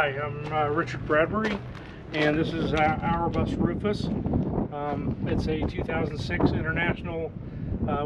Hi, I'm Richard Bradbury, and this is our bus Rufus. It's a 2006 International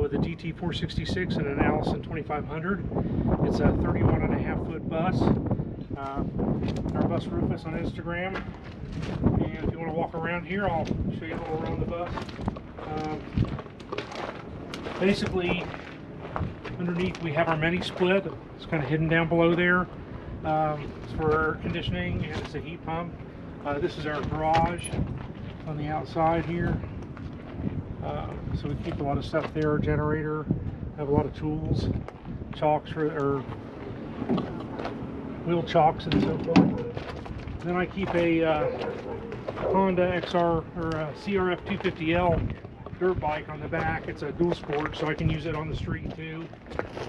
with a DT466 and an Allison 2500. It's a 31.5-foot bus. Our bus Rufus on Instagram. And if you want to walk around here, I'll show you a little around the bus. Basically, underneath we have our mini split. It's kind of hidden down below there. It's for air conditioning, and it's a heat pump. This is our garage on the outside here. So we keep a lot of stuff there. Our generator, have a lot of tools, chalks or wheel chocks and so forth. Then I keep a Honda XR or a CRF 250L dirt bike on the back. It's a dual sport, so I can use it on the street too,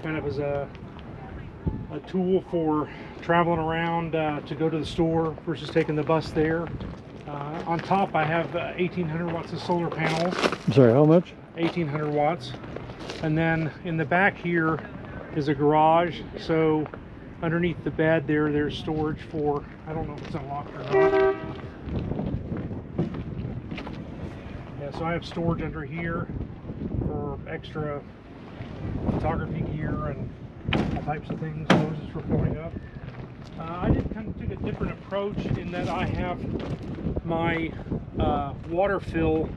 kind of as a tool for traveling around to go to the store versus taking the bus there. On top I have 1800 watts of solar panels. I'm sorry, how much? 1800 watts. And then in the back here is a garage, so underneath the bed there's storage for, I don't know if it's unlocked or not. Yeah, so I have storage under here for extra photography gear and all types of things, hoses for filling up. I did kind of take a different approach in that I have my water fill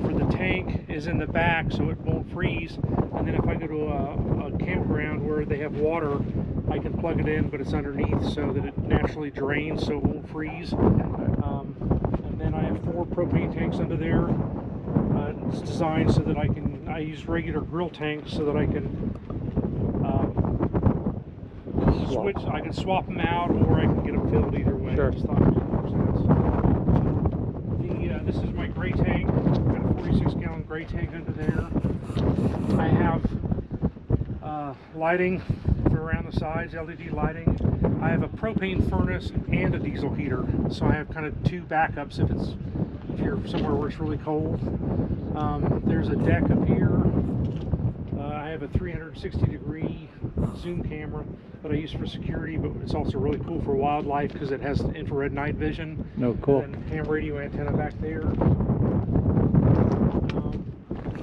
for the tank is in the back so it won't freeze, and then if I go to a campground where they have water, I can plug it in, but it's underneath so that it naturally drains so it won't freeze. And then I have 4 propane tanks under there. It's designed so that I use regular grill tanks so that I can switch. I can swap them out, or I can get them filled either way. Sure. I just thought it made more sense. This is my gray tank. I've got a 46-gallon gray tank under there. I have lighting for around the sides, LED lighting. I have a propane furnace and a diesel heater, so I have kind of 2 backups if you're somewhere where it's really cold. There's a deck up here. I have a 360-degree zoom camera that I use for security, but it's also really cool for wildlife because it has infrared night vision. No, cool. And ham radio antenna back there.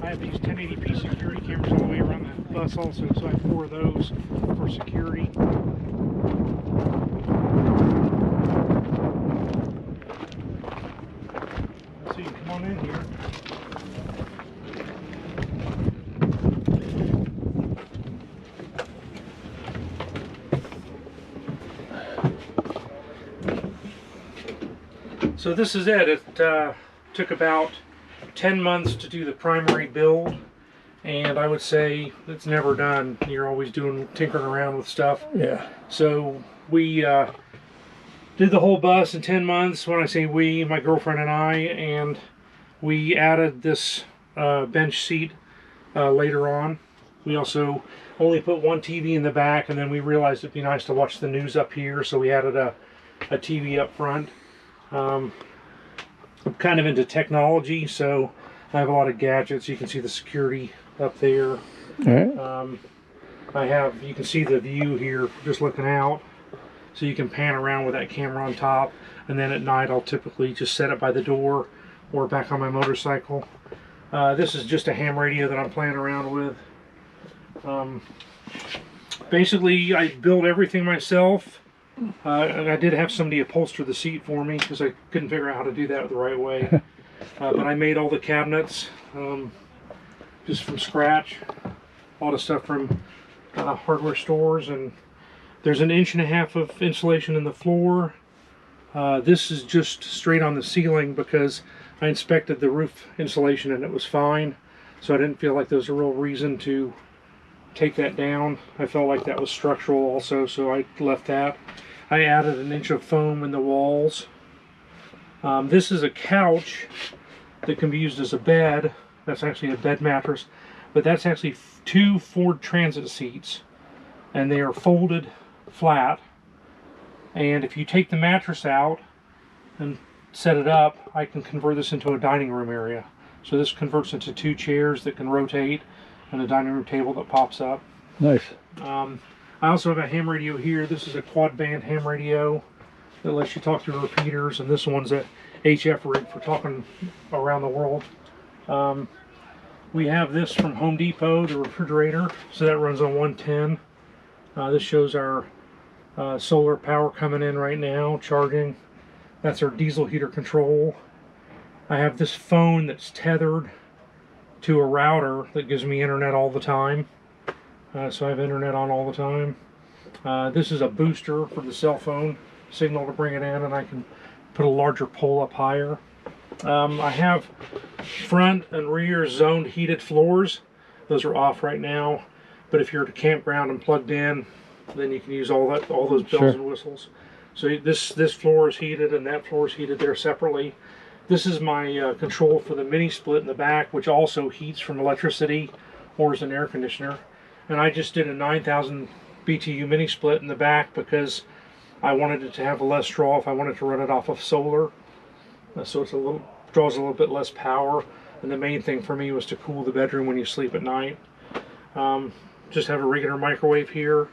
I have these 1080p security cameras all the way around the bus also, so I have 4 of those for security. So you can come on in here. So this is it. It took about 10 months to do the primary build, and I would say it's never done. You're always tinkering around with stuff. Yeah. So we did the whole bus in 10 months. When I say we, my girlfriend and I, and we added this bench seat later on. We also only put 1 TV in the back, and then we realized it'd be nice to watch the news up here, so we added a TV up front. I'm kind of into technology, so I have a lot of gadgets. You can see the security up there. All right. You can see the view here just looking out, so you can pan around with that camera on top, and then at night I'll typically just set it by the door or back on my motorcycle. This is just a ham radio that I'm playing around with. Basically I build everything myself. And I did have somebody upholster the seat for me because I couldn't figure out how to do that the right way. But I made all the cabinets just from scratch. A lot of stuff from hardware stores, and there's an 1.5 inches of insulation in the floor. This is just straight on the ceiling because I inspected the roof insulation and it was fine. So I didn't feel like there was a real reason to take that down. I felt like that was structural also, so I left that. I added 1 inch of foam in the walls. This is a couch that can be used as a bed. That's actually a bed mattress, but that's actually 2 Ford Transit seats, and they are folded flat. And if you take the mattress out and set it up, I can convert this into a dining room area. So this converts into 2 chairs that can rotate and a dining room table that pops up. Nice. I also have a ham radio here. This is a quad band ham radio. that lets you talk through repeaters, and this one's a HF rig for talking around the world. We have this from Home Depot, the refrigerator, so that runs on 110. This shows our solar power coming in right now, charging. That's our diesel heater control. I have this phone that's tethered to a router that gives me internet all the time. So I have internet on all the time. This is a booster for the cell phone signal to bring it in, and I can put a larger pole up higher. I have front and rear zoned heated floors. Those are off right now, but if you're at a campground and plugged in, then you can use all those bells and whistles. So this floor is heated and that floor is heated there separately. This is my control for the mini split in the back, which also heats from electricity or is an air conditioner. And I just did a 9,000 BTU mini split in the back because I wanted it to have less draw if I wanted to run it off of solar. So it's draws a little bit less power. And the main thing for me was to cool the bedroom when you sleep at night. Just have a regular microwave here.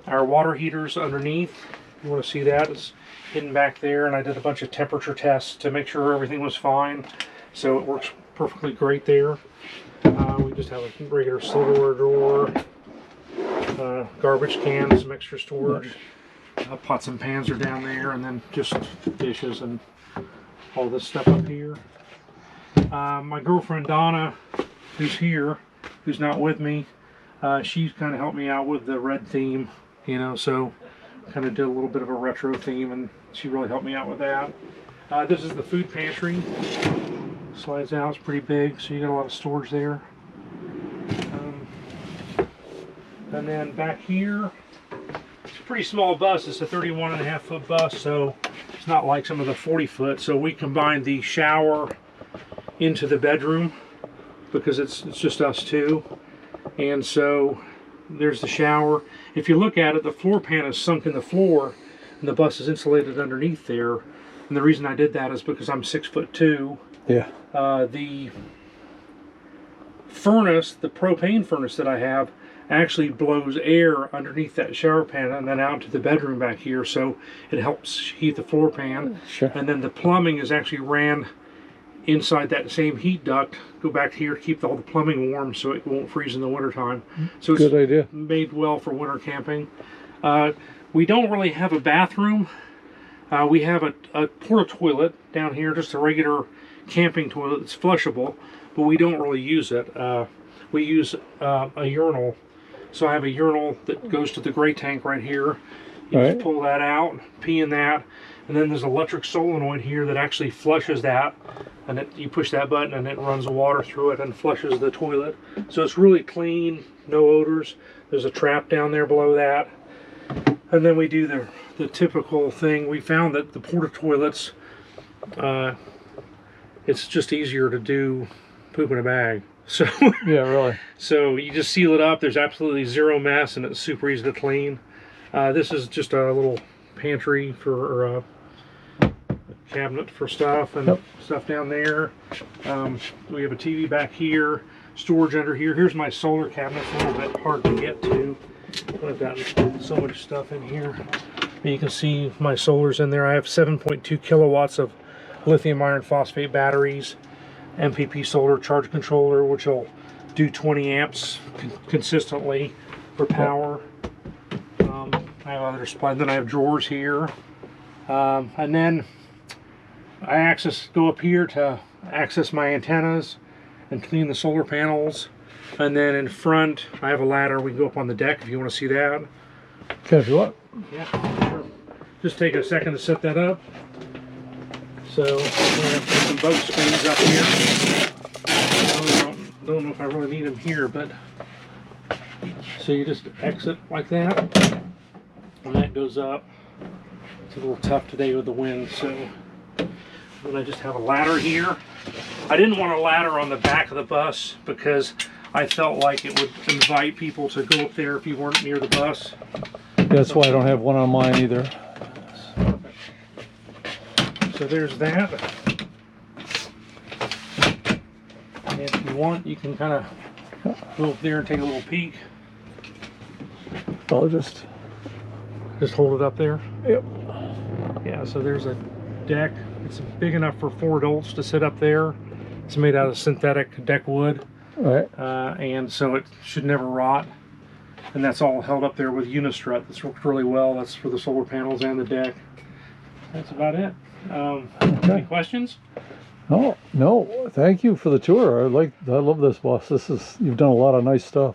Our water heater's underneath. If you want to see that, it's hidden back there, and I did a bunch of temperature tests to make sure everything was fine. So it works perfectly great there. We just have a regular silverware drawer, garbage cans, some extra storage. Pots and pans are down there, and then just dishes and all this stuff up here. My girlfriend Donna, who's here, who's not with me, she's kind of helped me out with the red theme, you know, so kind of did a little bit of a retro theme, and she really helped me out with that. This is the food pantry. Slides out, it's pretty big, so you got a lot of storage there. And then back here, it's a pretty small bus. It's a 31.5 foot bus, so it's not like some of the 40 foot. So we combined the shower into the bedroom because it's just us two. And so there's the shower. If you look at it, the floor pan is sunk in the floor and the bus is insulated underneath there. And the reason I did that is because I'm 6'2". Yeah. The furnace, the propane furnace that I have, actually blows air underneath that shower pan and then out to the bedroom back here, so it helps heat the floor pan. Sure. And then the plumbing is actually ran inside that same heat duct. Go back here to keep all the plumbing warm so it won't freeze in the wintertime. So it's good idea. Made well for winter camping. We don't really have a bathroom. We have a porta toilet down here, just a regular camping toilet that's flushable, but we don't really use it. We use a urinal. So I have a urinal that goes to the gray tank right here. You just pull that out, pee in that, and then there's an electric solenoid here that actually flushes that, and you push that button and it runs the water through it and flushes the toilet. So it's really clean, no odors. There's a trap down there below that. And then we do the typical thing. We found that the porta toilets, it's just easier to do poop in a bag. So yeah, really. So you just seal it up. There's absolutely zero mess, and it's super easy to clean. This is just a little pantry for a cabinet for stuff and stuff down there. We have a TV back here, storage under here. Here's my solar cabinet. It's a little bit hard to get to. I've got so much stuff in here. You can see my solar's in there. I have 7.2 kilowatts of lithium iron phosphate batteries. MPP solar charge controller, which will do 20 amps consistently for power. I have other supply. Then I have drawers here, and then I go up here to access my antennas and clean the solar panels. And then in front, I have a ladder. We can go up on the deck if you want to see that. Okay, if you want. Yeah, sure. Just take a second to set that up. So I'm going to put some boat screens up here. I don't know if I really need them here, but so you just exit like that, and that goes up. It's a little tough today with the wind, so then I just have a ladder here. I didn't want a ladder on the back of the bus because I felt like it would invite people to go up there if you weren't near the bus. That's why I don't have one on mine either. So there's that. And if you want, you can kind of go up there and take a little peek. I'll just hold it up there. Yep. Yeah, Yeah, so there's a deck. It's big enough for 4 adults to sit up there. It's made out of synthetic deck wood. Right. And so it should never rot. And that's all held up there with Unistrut. That's worked really well. That's for the solar panels and the deck. That's about it. Any questions? Oh, no. Thank you for the tour. I love this, boss. You've done a lot of nice stuff.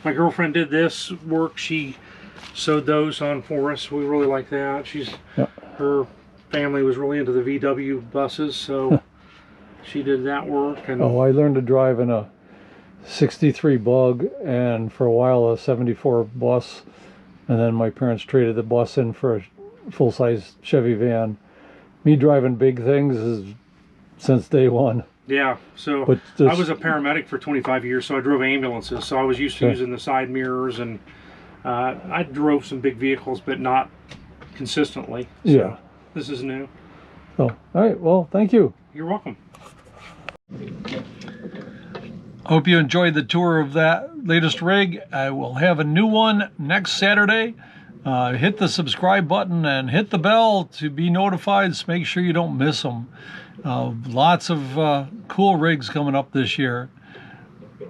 My girlfriend did this work. She sewed those on for us. We really like that. Her family was really into the VW buses, so she did that work. And I learned to drive in a 63 Bug and for a while a 74 bus, and then my parents traded the bus in for a full-size Chevy van. Me driving big things is since day one. Yeah, so I was a paramedic for 25 years, so I drove ambulances, so I was used to using the side mirrors, and I drove some big vehicles, but not consistently. So yeah. This is new. So, all right, well, thank you. You're welcome. Hope you enjoyed the tour of that latest rig. I will have a new one next Saturday. Hit the subscribe button and hit the bell to be notified. So make sure you don't miss them. Lots of cool rigs coming up this year.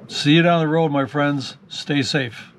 See you down the road, my friends. Stay safe.